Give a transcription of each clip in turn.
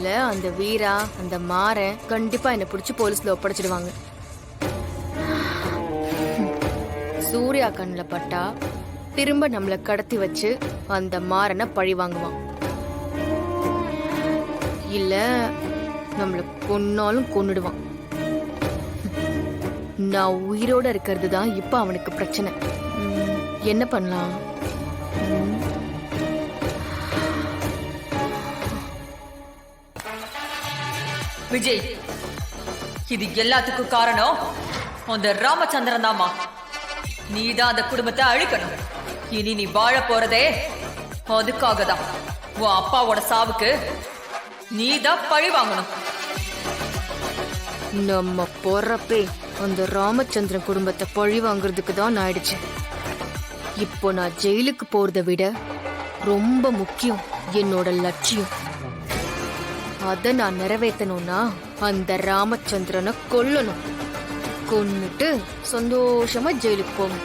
இல்ல அந்த வீரா அந்த மாறன் கண்டிப்பா என்ன பிடிச்சி போலீஸ்ல ஒப்படைச்சிடுவாங்க. சூர்யா கண்ணில் பட்டா திரும்ப நம்மளை கடத்தி வச்சு அந்த மாறனை பழி வாங்குவான். இல்ல நம்மள கொன்னாலும் கொன்னுடுவான். நான் உயிரோட இருக்கிறது தான் இப்ப அவனுக்கு பிரச்சனை. என்ன பண்ணலாம்? விஜய், இது எல்லாத்துக்கும் காரணம் அந்த ராமச்சந்திரன் தாமா. நீதான் அந்த குடும்பத்தை அழிக்கணும். இனி நீ வாழ போறதே அதுக்காக தான். உன் அப்பாவோட சாவுக்கு நீதான் பழி வாங்கணும். நம்ம போறப்பே அந்த ராமச்சந்திரன் குடும்பத்தை பழி வாங்குறதுக்கு தான் ஆயிடுச்சு. இப்போ நான் ஜெயிலுக்கு போறதை விட ரொம்ப முக்கியம் என்னோட லட்சியம். அத நான் நிறைவேற்றணும்னா அந்த ராமச்சந்திரனை கொல்லணும். கொன்னுட்டு சந்தோஷமா ஜெயிலுக்கு போகணும்.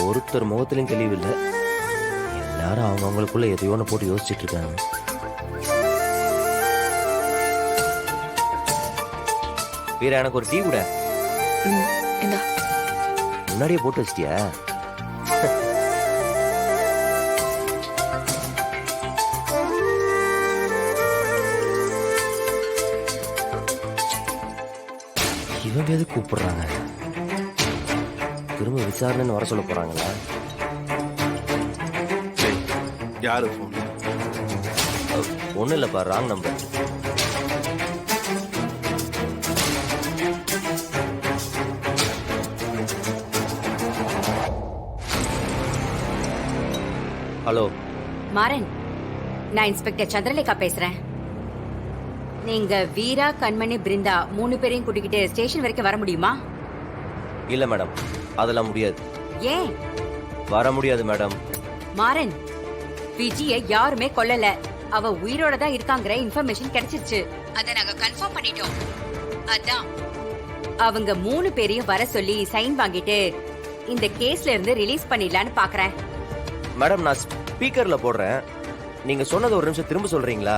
ஒருத்தர் முகத்திலும் தெளிவில்லை. எல்லாரும் அவங்களுக்குள்ள எதையோ ஒன்று போட்டு யோசிச்சுட்டு இருக்காங்க. வீரா, எனக்கு ஒரு டீ கூட. முன்னாடியே போட்டு வச்சிட்டியா? இவங்க எது கூப்பிடுறாங்க? திரும்ப விசாரணைன்னு வர சொல்ல போறாங்களா? யாரு போன்? ஒன்றும் இல்லைப்பா, ராங் நம்பர். ஹலோ மாறன், நான் இன்ஸ்பெக்டர் சந்திரலேகா பேசுறேன். நீங்க வீரா, கண்மணி, பிருந்தா 3 பேரையும் கூட்டிக்கிட்டு ஸ்டேஷன் வரைக்கும் வர முடியுமா? இல்ல மேடம், அதெல்லாம் முடியாது. ஏன் வர முடியாது மேடம்? மாறன், விஜியை யாருமே கொல்லல. அவ உயிரோட தான் இருக்காங்கிற இன்ஃபர்மேஷன் கிடைச்சிருச்சு. அத நாங்க கன்ஃபார்ம் பண்ணிட்டோம். அதான் அவங்க 3 பேரையும் வர சொல்லி சைன் வாங்கிட்டு இந்த கேஸ்ல இருந்து ரிலீஸ் பண்ணிடலான்னு பாக்குறேன். மேடம், நான் ஸ்பீக்கர்ல போடுறேன். நீங்க சொன்னது ஒரு நிமிஷம் திரும்ப சொல்றீங்களா?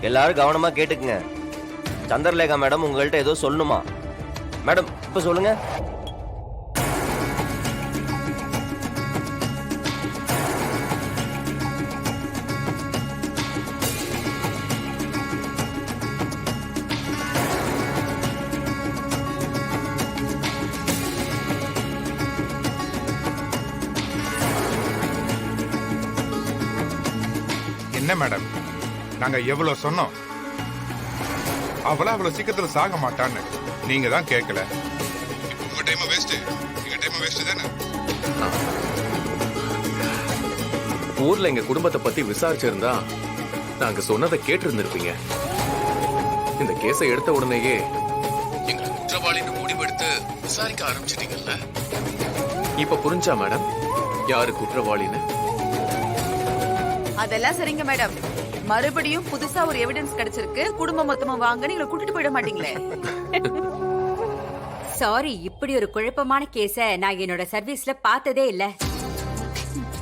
எல்லாரும் கவனமா கேட்டுக்குங்க. சந்திரலேகா மேடம் உங்கள்கிட்ட ஏதோ சொல்லணுமா? மேடம், இப்ப சொல்லுங்க. என்ன மேடம், நாங்க எவ்வளவு சொன்னோம்? அவ்வளவு சீக்கிரத்துல சாக மாட்டான்னு நீங்க தான் கேட்கல. உங்க டைம் வேஸ்ட், எங்க டைம் வேஸ்ட் தானே. ஊர்ல எங்க குடும்பத்தை பத்தி விசாரிச்சிருந்தா நாங்க சொன்னதை கேட்டு இருந்திருப்பீங்க. இந்த கேஸை எடுத்த உடனேயே எங்களை குற்றவாளின்னு முடிவெடுத்து விசாரிக்க ஆரம்பிச்சிட்டீங்கல்ல. இப்ப புரிஞ்சா மேடம் யாரு குற்றவாளின்னு? அதெல்லாம் சரிங்க மேடம். மறுபடியும் புதுசா ஒரு எவிடன்ஸ் கிடைச்சிருக்கு. குடும்பம் மொத்தமா வாங்க, நீங்க கூட்டிட்டு போயிட மாட்டீங்களே? சாரி, இப்படி ஒரு குழப்பமான கேஸ நான் என்னோட சர்வீஸ்ல பார்த்ததே இல்ல.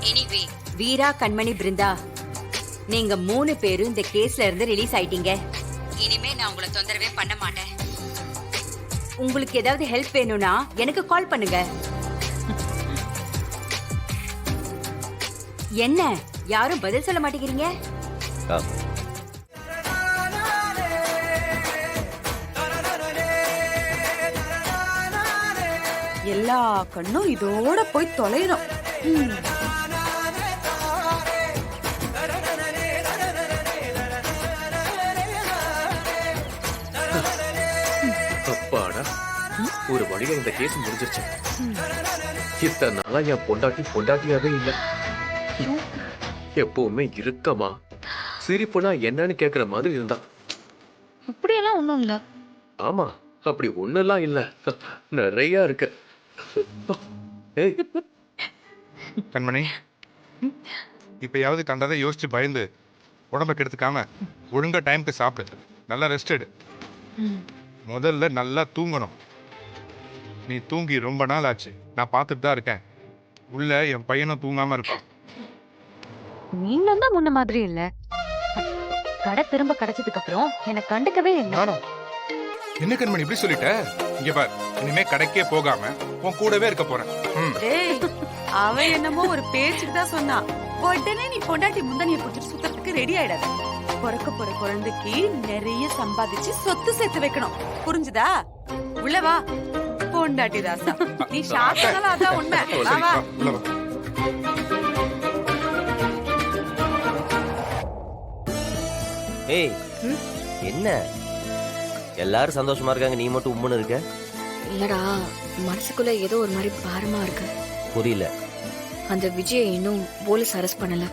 எனிவே, வீரா, கண்மணி, பிருந்தா நீங்க 3 பேரும் இந்த கேஸ்ல இருந்து ரிலீஸ் ஆயிட்டீங்க. இனிமே நான் உங்களை தொந்தரவே பண்ண மாட்டேன். உங்களுக்கு ஏதாவது ஹெல்ப் வேணும்னா எனக்கு கால் பண்ணுங்க. என்ன யாரும் பதில் சொல்ல மாட்டேங்கிறீங்க? எல்லா கண்ணும் இதோட போய் தொலைணும். அப்பாடா, ஒரு வழியா இந்த கேஸ் முடிஞ்சிருச்சு. இத்தனை நாளா என் பொண்டாட்டியாவே இல்ல. எப்பவுமே இருக்கமா சிரிப்புனா என்னன்னு கேக்குற மாதிரி இருந்தா. அப்படியெல்லாம் ஒண்ணும் இல்ல. ஆமா, அப்படி ஒண்ணெல்லாம் இல்ல, நிறைய இருக்கு. கண்மணி, இப்பயாவது கண்டதை யோசிச்சு பயந்து உடம்ப கெடுத்துக்காம ஒழுங்கா டைம்க்கு சாப்பிடு, நல்லா ரெஸ்ட் எடு. முதல்ல நல்லா தூங்கணும். நீ தூங்கி ரொம்ப நாள் ஆச்சு, நான் பார்த்துட்டு தான் இருக்கேன். உள்ள என் பையனும் தூங்காம இருக்கான். நீங்களும் தான் முன்ன மாதிரி இல்ல. கடை திரும்ப கிடைச்சதுக்கு அப்புறம் என்ன கண்டுக்கவே இல்லை. நானும் என்ன கண்மணி இப்படி சொல்லிட்ட? இங்க பார், இனிமே கடைக்கே போகாம உன் கூடவே இருக்க போறேன். டேய், அவ என்னமோ ஒரு பேச்சுக்கு தான் சொன்னா. உடனே நீ பொண்டாட்டி முந்தானிய புடிச்சிட்டு சுத்தறதுக்கு ரெடி ஆயிடாத. பிறக்க போற குழந்தைக்கு நிறைய சம்பாதிச்சு சொத்து சேர்த்து வைக்கணும், புரிஞ்சுதா? உள்ள வா பொண்டாட்டி ராசா. நீ ஷாக்கால அதான் உண்மை. வா சரி, வா. வா, உள்ள வா. ஏய், என்ன எல்லாரும் சந்தோஷமா இருக்காங்க, நீ மட்டும் உம்முன்னு இருக்க? இல்லடா, மனசுக்குள்ள ஏதோ ஒரு மாதிரி பாரமா இருக்கு. புரியல. அந்த விஜயை இன்னும் போலீஸ் அரெஸ்ட் பண்ணல.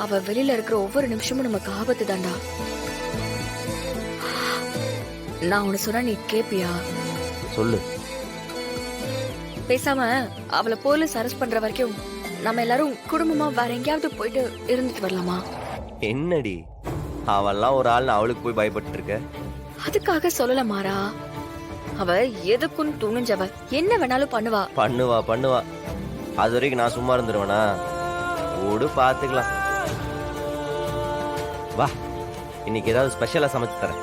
அவ வெளியில இருக்கிற ஒவ்வொரு நிமிஷமும் நமக்கு ஆபத்து தான்டா. நான் உன்னை சொன்னா நீ கேப்பியா? சொல்லு. பேசாம அவளை போலீஸ் அரெஸ்ட் பண்ற வரைக்கும் நம்ம எல்லாரும் குடும்பமா வேற எங்கேயாவது போயிட்டு இருந்துட்டு வரலாமா? என்னடி அவெல்லாம் ஒரு ஆள், அவளுக்கு போய் பயப்பட்டு இருக்க? அதுக்காக சொல்லல மாறா. அவ எதுக்கும் துணிஞ்சவ, என்ன வேணாலும் பண்ணுவா. பண்ணுவா பண்ணுவா. அது வரைக்கும் நான் சும்மா இருந்துருவேனா? ஓடு, பாத்துக்கலாம். வா, இன்னைக்கு ஏதாவது ஸ்பெஷலா சமைச்சு தரேன்.